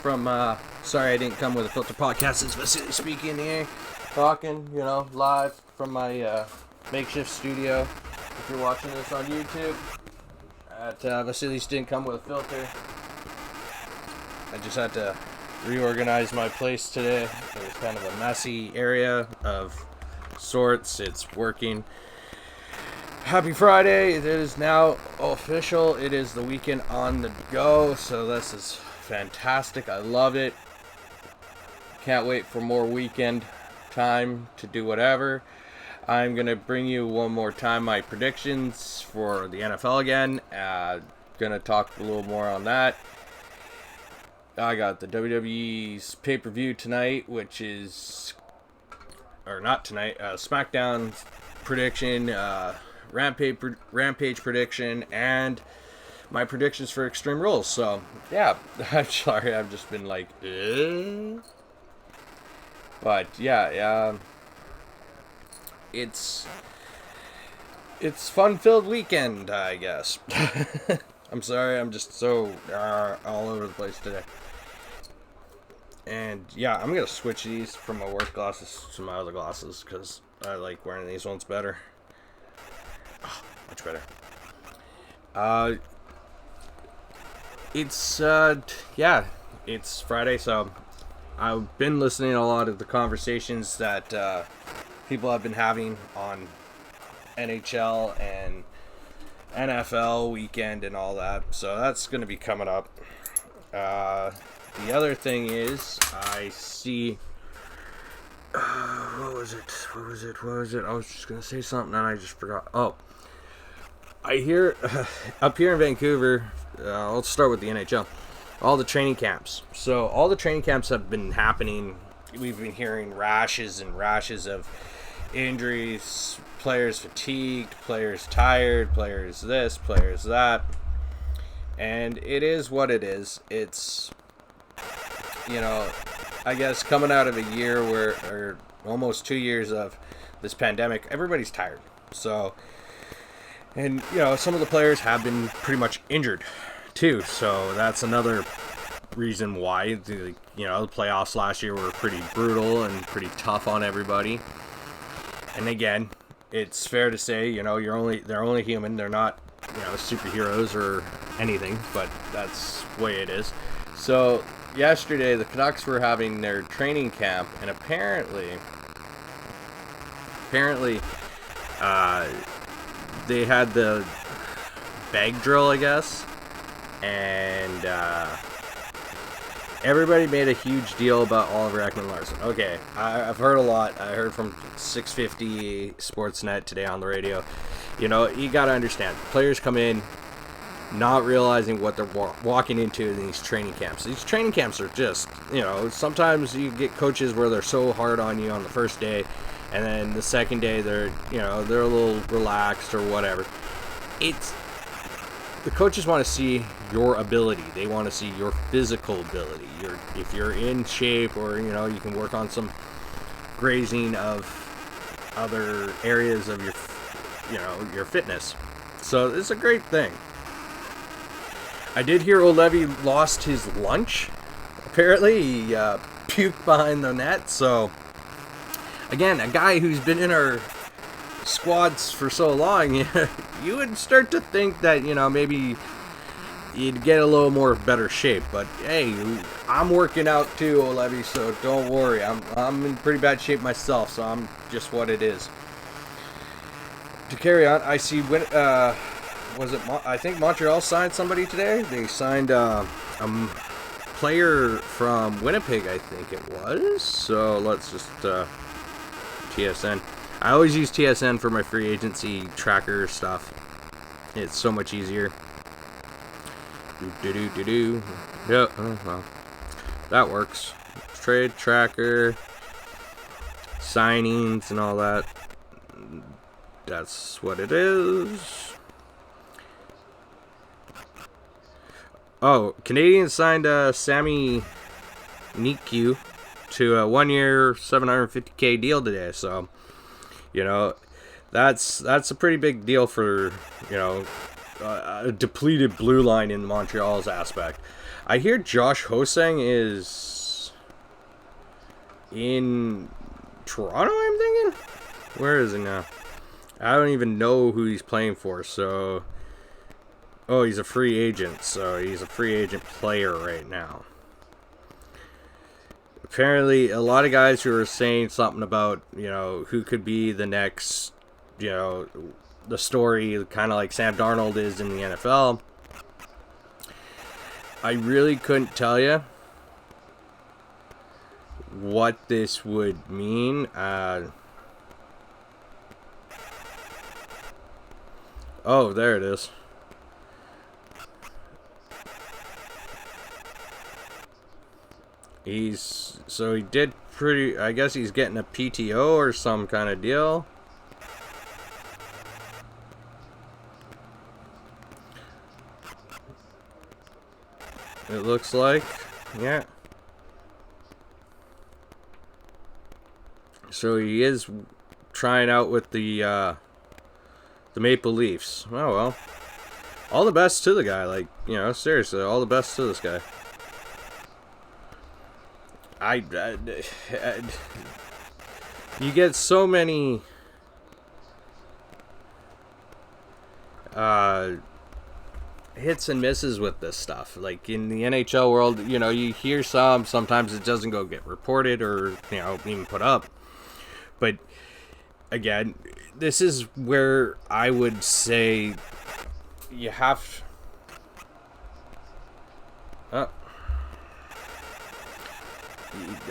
From sorry I didn't come with a filter podcast. It's Vasily speaking here, talking, live from my makeshift studio. If you're watching this on YouTube, Vasily's didn't come with a filter. I just had to reorganize my place today. It was kind of a messy area of sorts. It's working. Happy Friday. It is now official. It is the weekend on the go, so this is fantastic. I love it. Can't wait for more weekend time to do whatever. I'm going to bring you one more time my predictions for the NFL again. Going to talk a little more on that. I got the WWE's pay-per-view tonight, which is, or not tonight, SmackDown prediction, Rampage prediction, and my predictions for Extreme Rules. So, yeah, I'm sorry, I've just been like, But, yeah, it's fun-filled weekend, I guess. I'm sorry, I'm just so all over the place today. And, yeah, I'm going to switch these from my work glasses to my other glasses, because I like wearing these ones better. Oh, much better. It's Friday, so I've been listening to a lot of the conversations that people have been having on NHL and NFL weekend and all that, so that's going to be coming up. The other thing is, I see, what was it? I was just going to say something and I just forgot. Oh, I hear, up here in Vancouver, let's start with the NHL. All the training camps. So all the training camps have been happening. We've been hearing rashes and rashes of injuries, players fatigued, players tired, players this, players that. And it is what it is. It's, I guess coming out of a year or almost 2 years of this pandemic, everybody's tired. So, and, some of the players have been pretty much injured too, so that's another reason why the playoffs last year were pretty brutal and pretty tough on everybody. And again, it's fair to say, they're only human. They're not, superheroes or anything, but that's the way it is. So yesterday, the Canucks were having their training camp, and apparently, they had bag drill, I guess. And everybody made a huge deal about Oliver Ekman-Larsson. Okay, I've heard a lot. I heard from 650 Sportsnet today on the radio. You know, you got to understand. Players come in not realizing what they're walking into in these training camps. These training camps are just, you know, sometimes you get coaches where they're so hard on you on the first day, and then the second day they're, you know, they're a little relaxed or whatever. The coaches want to see your ability. They want to see your physical ability. If you're in shape, or, you know, you can work on some grazing of other areas of your, you know, your fitness. So it's a great thing. I did hear O'Leary lost his lunch. Apparently, he puked behind the net. So, again, a guy who's been in our squads for so long, you would start to think that, you know, maybe you'd get a little more better shape. But hey, I'm working out too, O'Leary. So don't worry. I'm in pretty bad shape myself. So I'm just what it is. To carry on, I see when. I think Montreal signed somebody today. They signed a player from Winnipeg, I think it was. So let's just TSN. I always use TSN for my free agency tracker stuff. It's so much easier. Yeah, well, that works. Trade tracker, signings, and all that. That's what it is. Oh, Canadians signed Sammy Niku to a 1-year, $750K deal today. So, you know, that's a pretty big deal for, you know, a depleted blue line in Montreal's aspect. I hear Josh Hosang is in Toronto, I'm thinking? Where is he now? I don't even know who he's playing for, so... Oh, he's a free agent, so he's a free agent player right now. Apparently, a lot of guys who are saying something about, you know, who could be the next, you know, the story, kind of like Sam Darnold is in the NFL. I really couldn't tell you what this would mean. Oh, there it is. So he did pretty, I guess he's getting a PTO or some kind of deal. It looks like, yeah. So he is trying out with the Maple Leafs. Oh well. All the best to the guy, like, you know, seriously, all the best to this guy. You get so many hits and misses with this stuff. Like in the NHL world, you know, you hear sometimes it doesn't go get reported or, you know, even put up. But again, this is where I would say you have...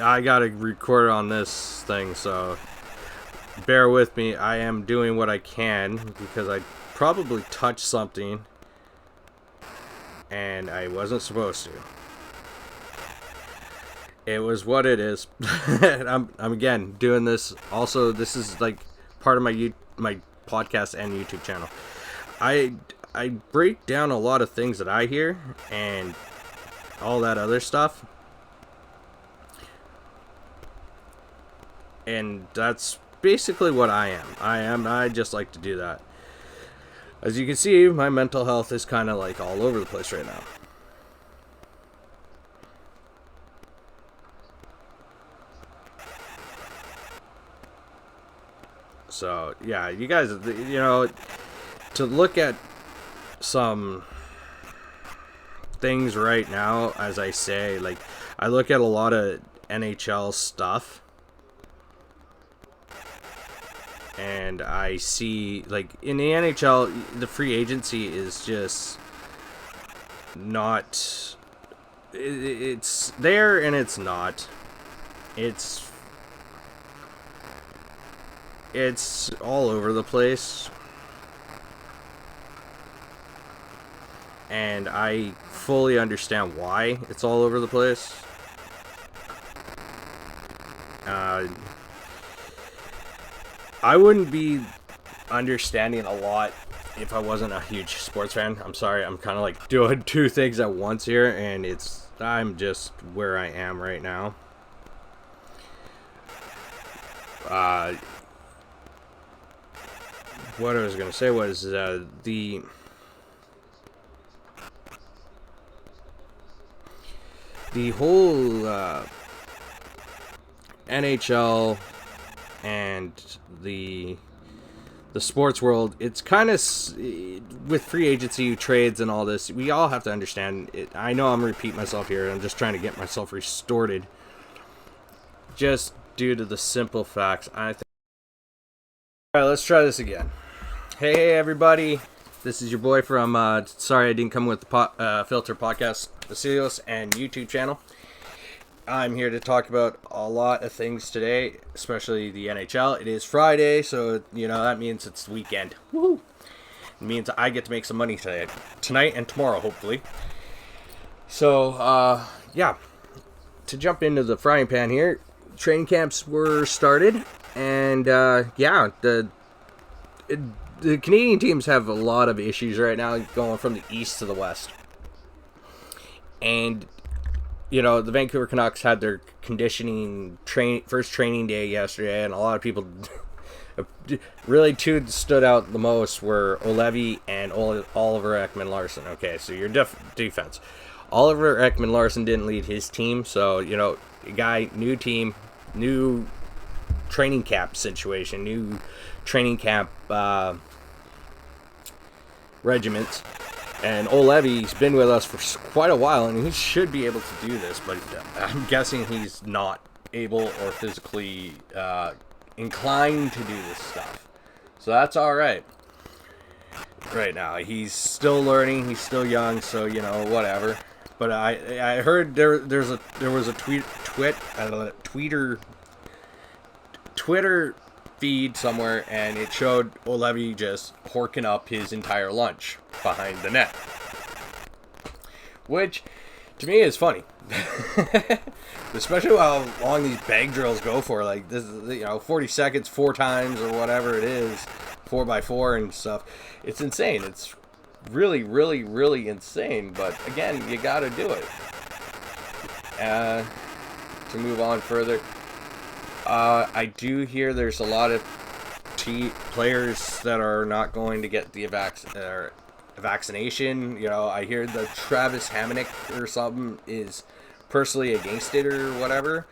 I gotta record on this thing, so bear with me. I am doing what I can because I probably touched something and I wasn't supposed to. It was what it is. I'm again doing this. Also, this is like part of my podcast and YouTube channel. I break down a lot of things that I hear and all that other stuff. And that's basically what I am. I just like to do that. As you can see, my mental health is kind of like all over the place right now. So, yeah, you guys, you know, to look at some things right now, as I say, like, I look at a lot of NHL stuff. and I see, like, in the NHL, the free agency is just not. It's there and it's not. It's all over the place. And I fully understand why it's all over the place. I wouldn't be understanding a lot if I wasn't a huge sports fan. I'm sorry, I'm kind of like doing two things at once here, and I'm just where I am right now. What I was gonna say was the whole NHL and the sports world, it's kind of with free agency trades and all this, we all have to understand it. I know I'm repeating myself here, I'm just trying to get myself restored just due to the simple facts. I think. All right, let's try this again. Hey everybody, this is your boy from sorry I didn't come with the Filter podcast, Vasilios and YouTube channel. I'm here to talk about a lot of things today, especially the NHL. It is Friday, so that means it's the weekend. Woo! It means I get to make some money tonight and tomorrow, hopefully. So yeah, to jump into the frying pan here, training camps were started, and yeah, the Canadian teams have a lot of issues right now, going from the east to the west. And the Vancouver Canucks had their conditioning first training day yesterday, and a lot of people really two stood out the most were Olevi and Oliver Ekman-Larsson. Okay, so your defense. Oliver Ekman-Larsson didn't lead his team, so guy, new team, new training camp situation, new training camp regiments. And Olevi's been with us for quite a while, and he should be able to do this, but I'm guessing he's not able or physically inclined to do this stuff. So that's all right. Right now, he's still learning. He's still young, so whatever. But I heard there was a Twitter feed somewhere, and it showed Olevi just horking up his entire lunch behind the net, which to me is funny. Especially how long these bag drills go for. Like, this is 40 seconds 4 times or whatever it is, 4x4 and stuff. It's insane. It's really, really, really insane, but again, you gotta do it. To move on further, I do hear there's a lot of players that are not going to get the vaccination. I hear that Travis Hamonic or something is personally against it or whatever.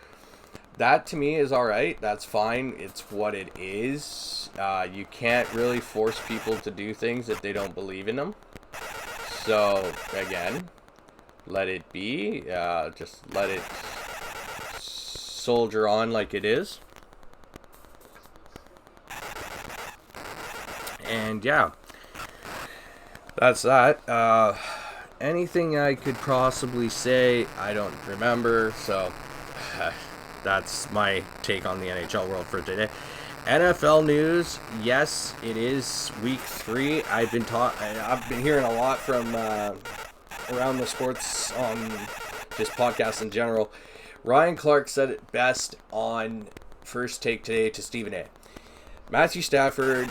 That to me is alright. That's fine. It's what it is. You can't really force people to do things if they don't believe in them. So, again, let it be. Just let it soldier on like it is. And yeah, that's that. Anything I could possibly say, I don't remember, so that's my take on the NHL world for today. NFL news, yes, it is week 3. I've been hearing a lot from around the sports on just podcasts in general. Ryan Clark said it best on First Take today to Stephen A. Matthew Stafford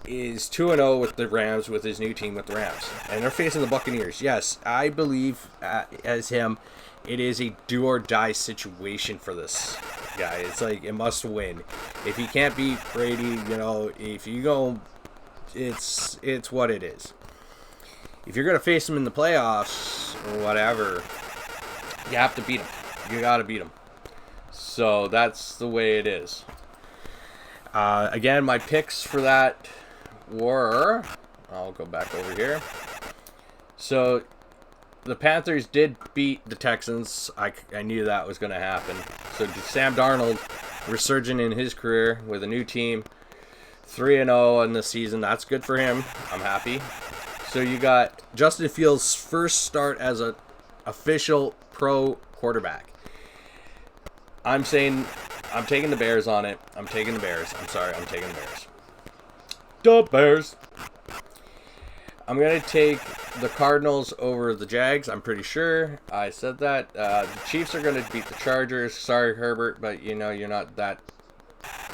is 2-0 with the Rams, with his new team with the Rams, and they're facing the Buccaneers. Yes, I believe as him, it is a do or die situation for this guy. It's like it must win. If he can't beat Brady, if you go, it's what it is. If you're gonna face him in the playoffs or whatever, you have to beat him. You gotta beat him. So that's the way it is. Again, my picks for that were, I'll go back over here. So the Panthers did beat the Texans. I knew that was going to happen. So Sam Darnold resurgent in his career with a new team. 3-0 in the season. That's good for him. I'm happy. So you got Justin Fields' first start as an official pro quarterback. I'm taking the Bears on it. I'm taking the Bears. The Bears. I'm going to take the Cardinals over the Jags. I'm pretty sure I said that. The Chiefs are going to beat the Chargers. Sorry, Herbert, but you're not that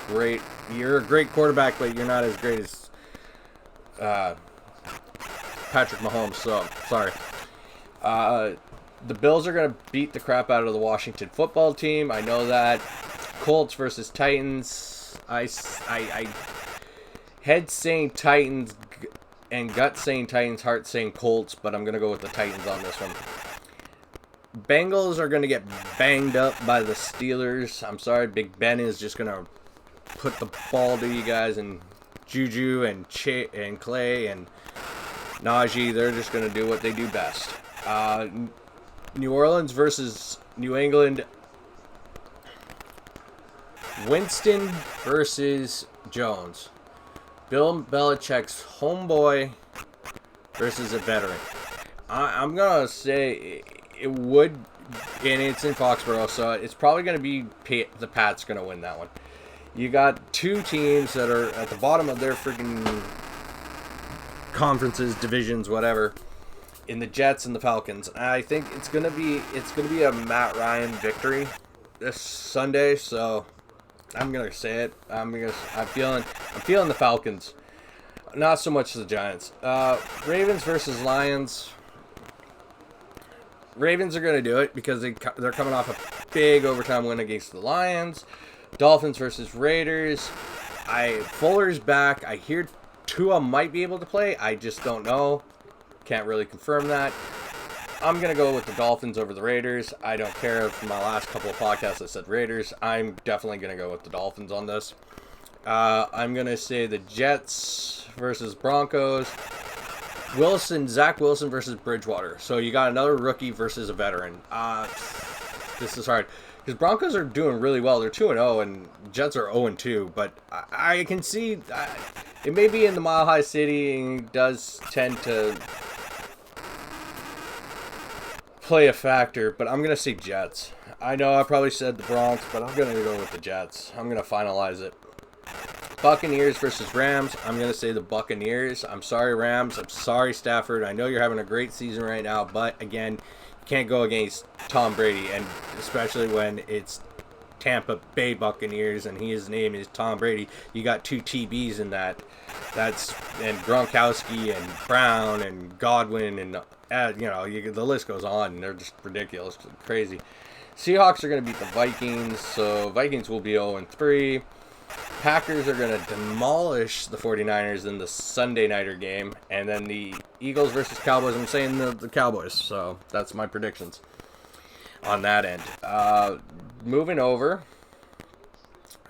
great. You're a great quarterback, but you're not as great as Patrick Mahomes, so sorry. The Bills are going to beat the crap out of the Washington football team. I know that. Colts versus Titans. I head saying Titans and gut saying Titans, heart saying Colts, but I'm going to go with the Titans on this one. Bengals are going to get banged up by the Steelers. I'm sorry, Big Ben is just going to put the ball to you guys, and Juju and Clay and Najee, they're just going to do what they do best. New Orleans versus New England. Winston versus Jones. Bill Belichick's homeboy versus a veteran. I'm going to say it would, and it's in Foxborough, so it's probably going to be the Pats going to win that one. You got two teams that are at the bottom of their freaking conferences, divisions, whatever, in the Jets and the Falcons. I think it's gonna be a Matt Ryan victory this Sunday. So I'm gonna say it. I'm feeling the Falcons, not so much the Giants. Ravens versus Lions. Ravens are gonna do it because they're coming off a big overtime win against the Lions. Dolphins versus Raiders. Fuller's back. I hear Tua might be able to play. I just don't know. Can't really confirm that. I'm going to go with the Dolphins over the Raiders. I don't care if my last couple of podcasts I said Raiders. I'm definitely going to go with the Dolphins on this. I'm going to say the Jets versus Broncos. Zach Wilson versus Bridgewater. So you got another rookie versus a veteran. This is hard. Because Broncos are doing really well. They're 2-0 and Jets are 0-2. But I can see it may be in the Mile High City and does tend to play a factor. But I'm going to say Jets. I know I probably said the Bronx, but I'm going to go with the Jets. I'm going to finalize it. Buccaneers versus Rams. I'm going to say the Buccaneers. I'm sorry, Rams. I'm sorry, Stafford. I know you're having a great season right now. But, again, can't go against Tom Brady, and especially when it's Tampa Bay Buccaneers and his name is Tom Brady. You got two TBs in that. And Gronkowski and Brown and Godwin and the list goes on. They're just ridiculous, crazy. Seahawks are going to beat the Vikings, so Vikings will be 0-3. Packers are going to demolish the 49ers in the Sunday nighter game. And then the Eagles versus Cowboys. I'm saying the Cowboys. So that's my predictions on that end. Moving over.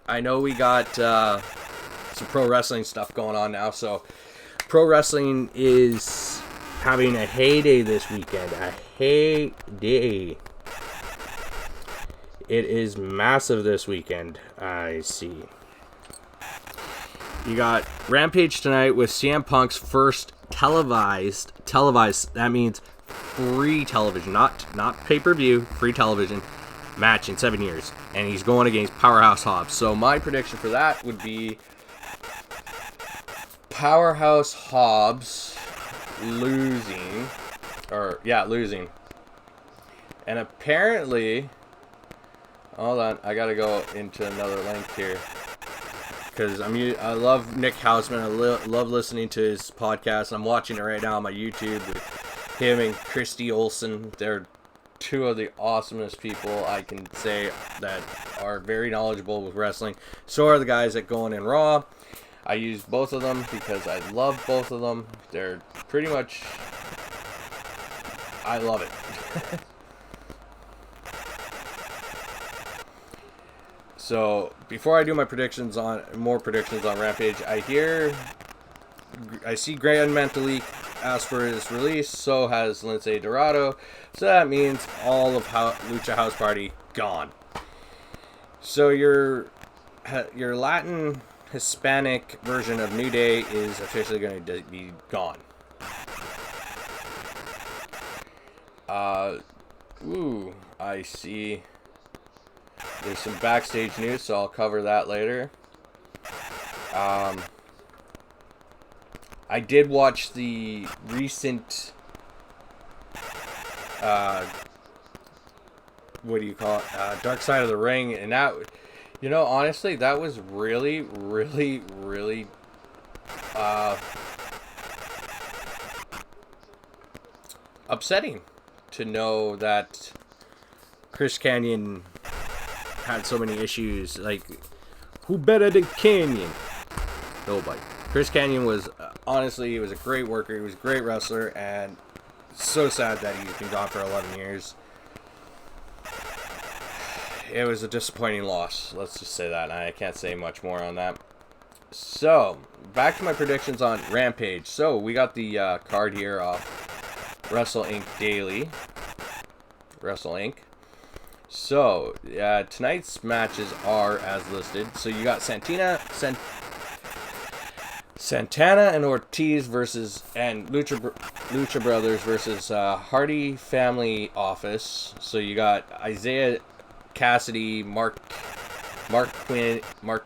I know we got some pro wrestling stuff going on now. So pro wrestling is having a heyday this weekend. A heyday. It is massive this weekend. I see. You got Rampage tonight with CM Punk's first televised. That means free television, not pay-per-view, free television match in 7 years, and he's going against Powerhouse Hobbs. So my prediction for that would be Powerhouse Hobbs losing, and apparently, hold on, I gotta go into another link here. Because I love Nick Hausman. I love listening to his podcast. I'm watching it right now on my YouTube with him and Christy Olsen. They're two of the awesomest people I can say that are very knowledgeable with wrestling. So are the guys that go in Raw. I use both of them because I love both of them. They're pretty much... I love it. So, before I do my more predictions on Rampage, I see Grand Metalik asked for his release, so has Lince Dorado, so that means all of Lucha House Party gone. So your your Latin Hispanic version of New Day is officially going to be gone. I see. There's some backstage news, so I'll cover that later. I did watch the recent, what do you call it? Dark Side of the Ring, and that, honestly, that was really, really, really, upsetting to know that Chris Kanyon had so many issues. Like, who better than Kanyon? Nobody. Chris Kanyon was, honestly, he was a great worker. He was a great wrestler, and so sad that he's been gone for 11 years. It was a disappointing loss. Let's just say that. I can't say much more on that. So, back to my predictions on Rampage. So, we got the card here off Wrestle Inc. Daily. Wrestle Inc. So, tonight's matches are as listed. So, you got Santana and Ortiz and Lucha Brothers versus Hardy Family Office. So you got Isaiah Cassidy, Mark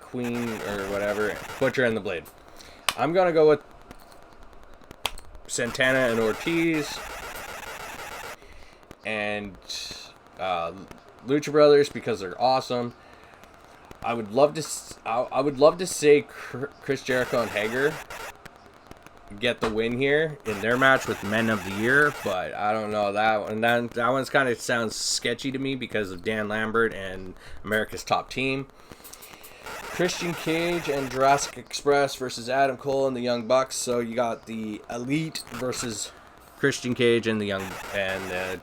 Queen or whatever, Butcher and the Blade. I'm gonna go with Santana and Ortiz and Lucha Brothers because they're awesome. I would love to say Chris Jericho and Hager get the win here in their match with Men of the Year, but I don't know that one. That one's kind of sounds sketchy to me because of Dan Lambert and America's Top Team. Christian Cage and Jurassic Express versus Adam Cole and the Young Bucks. So you got the Elite versus Christian Cage and the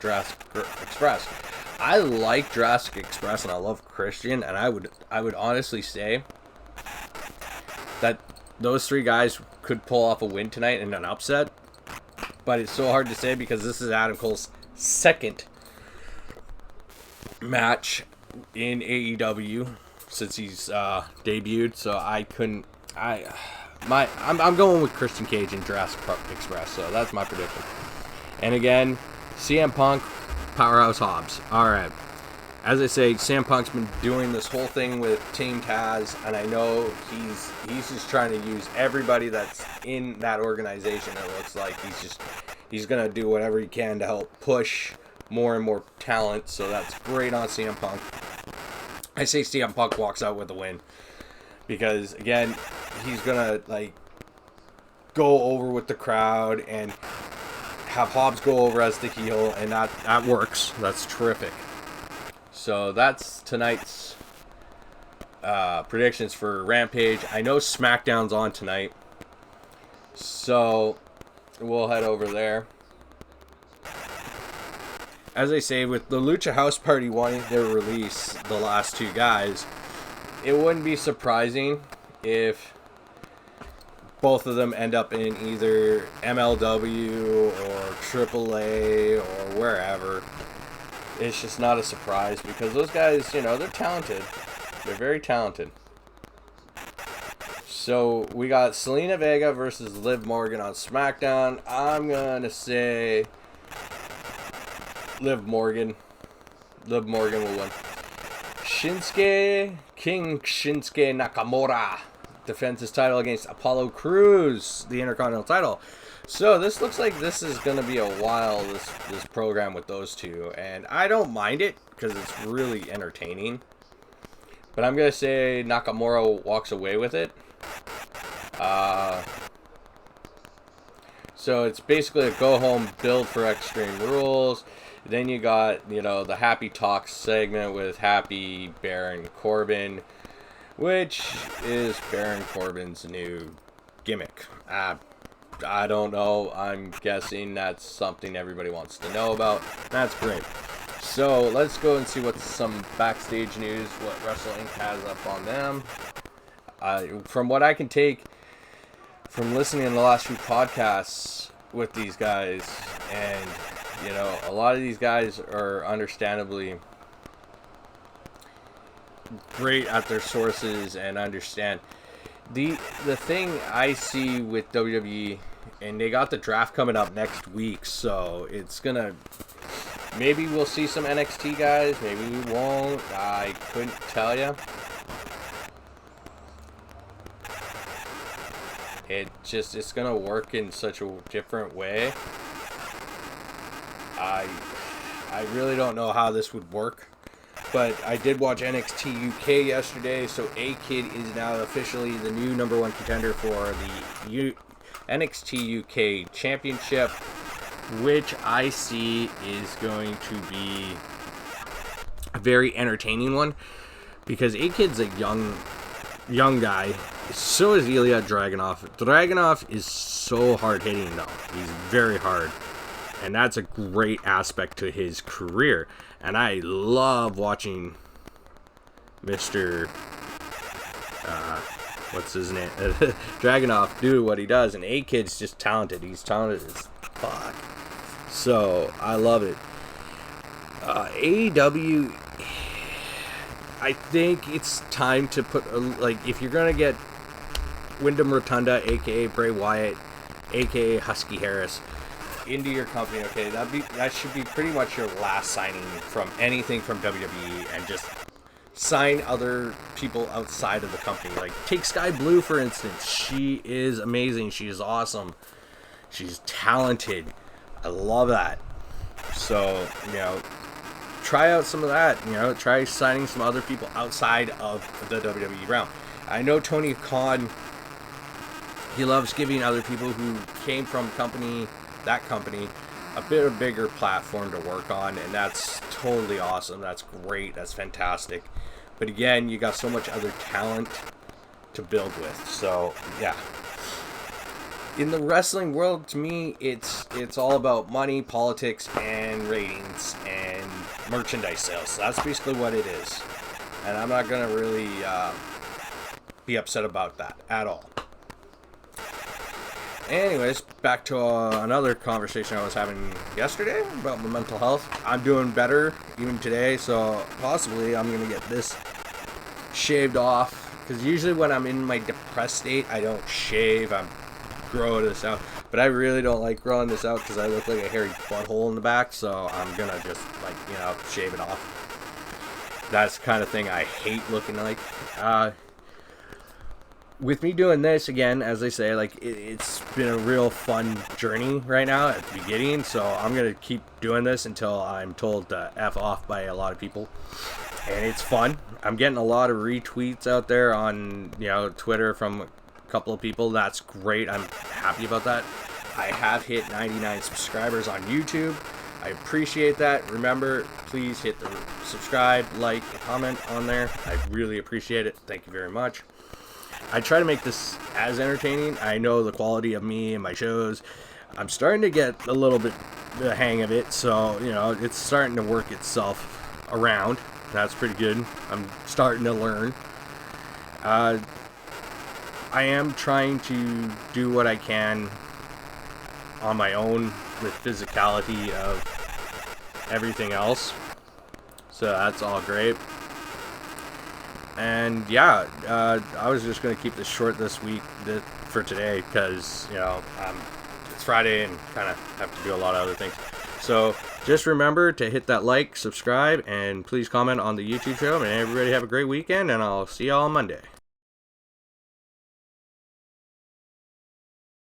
Jurassic Express. I like Jurassic Express and I love Christian, and I would honestly say that those three guys could pull off a win tonight in an upset, but it's so hard to say because this is Adam Cole's second match in AEW since he's debuted, so I'm going with Christian Cage and Jurassic Express, so that's my prediction. And again, CM Punk, Powerhouse Hobbs. Alright. As I say, CM Punk's been doing this whole thing with Team Taz, and I know he's just trying to use everybody that's in that organization. It looks like he's gonna do whatever he can to help push more and more talent, so that's great on CM Punk. I say CM Punk walks out with a win because, again, he's gonna go over with the crowd and have Hobbs go over as the heel, and that works. That's terrific. So that's tonight's predictions for Rampage. I know SmackDown's on tonight, so we'll head over there. As I say, with the Lucha House Party wanting their release, the last two guys, it wouldn't be surprising if both of them end up in either MLW or AAA or wherever. It's just not a surprise because those guys, they're talented. They're very talented. So we got Selena Vega versus Liv Morgan on SmackDown. I'm going to say Liv Morgan. Liv Morgan will win. King Shinsuke Nakamura defends his title against Apollo Crews, the Intercontinental title. So this looks like this is going to be a while, this program with those two. And I don't mind it because it's really entertaining. But I'm going to say Nakamura walks away with it. So it's basically a go-home build for Extreme Rules. Then you got, the Happy Talks segment with Happy Baron Corbin, which is Baron Corbin's new gimmick. I don't know. I'm guessing that's something everybody wants to know about. That's great. So let's go and see what's some backstage news, what Wrestle Inc. has up on them. From what I can take from listening to the last few podcasts with these guys, and a lot of these guys are understandably great at their sources and understand. The thing I see with WWE, and they got the draft coming up next week, so it's gonna, maybe we'll see some NXT guys, maybe we won't. I couldn't tell you. It's gonna work in such a different way. I really don't know how this would work, but I did watch NXT UK yesterday, so A-Kid is now officially the new #1 contender for the NXT UK Championship, which I see is going to be a very entertaining one, because A-Kid's a young guy. So is Ilya Dragunov. Dragunov is so hard-hitting, though. He's very hard. And that's a great aspect to his career. And I love watching Mr. What's his name? Dragunov do what he does. And A-Kid's just talented. He's talented as fuck. So, I love it. AEW, I think it's time to put, if you're going to get Wyndham Rotunda, a.k.a. Bray Wyatt, a.k.a. Husky Harris, into your company, okay, that should be pretty much your last signing from anything from WWE, and just sign other people outside of the company. Like, take Sky Blue, for instance. She is amazing. She is awesome. She's talented. I love that. So, try out some of that. Try signing some other people outside of the WWE realm. I know Tony Khan, he loves giving other people who came from that company, a bit of bigger platform to work on, and that's totally awesome. That's great. That's fantastic. But again, you got so much other talent to build with. So, yeah. In the wrestling world, to me, it's all about money, politics, and ratings, and merchandise sales. That's basically what it is. And I'm not going to really be upset about that at all. Anyways, back to another conversation I was having yesterday about my mental health. I'm doing better even today, so possibly I'm going to get this shaved off. Because usually when I'm in my depressed state, I don't shave. I'm growing this out. But I really don't like growing this out because I look like a hairy butthole in the back, so I'm going to just, shave it off. That's the kind of thing I hate looking like. With me doing this, again, as I say, it's been a real fun journey right now at the beginning, so I'm going to keep doing this until I'm told to F off by a lot of people, and it's fun. I'm getting a lot of retweets out there on, Twitter from a couple of people. That's great. I'm happy about that. I have hit 99 subscribers on YouTube. I appreciate that. Remember, please hit the subscribe, like, and comment on there. I really appreciate it. Thank you very much. I try to make this as entertaining. I know the quality of me and my shows, I'm starting to get a little bit the hang of it, so, it's starting to work itself around. That's pretty good. I'm starting to learn. I am trying to do what I can on my own with physicality of everything else, so that's all great. And yeah, I was just going to keep this short this week for today because, it's Friday and kind of have to do a lot of other things. So just remember to hit that like, subscribe, and please comment on the YouTube show. And everybody have a great weekend, and I'll see y'all on Monday.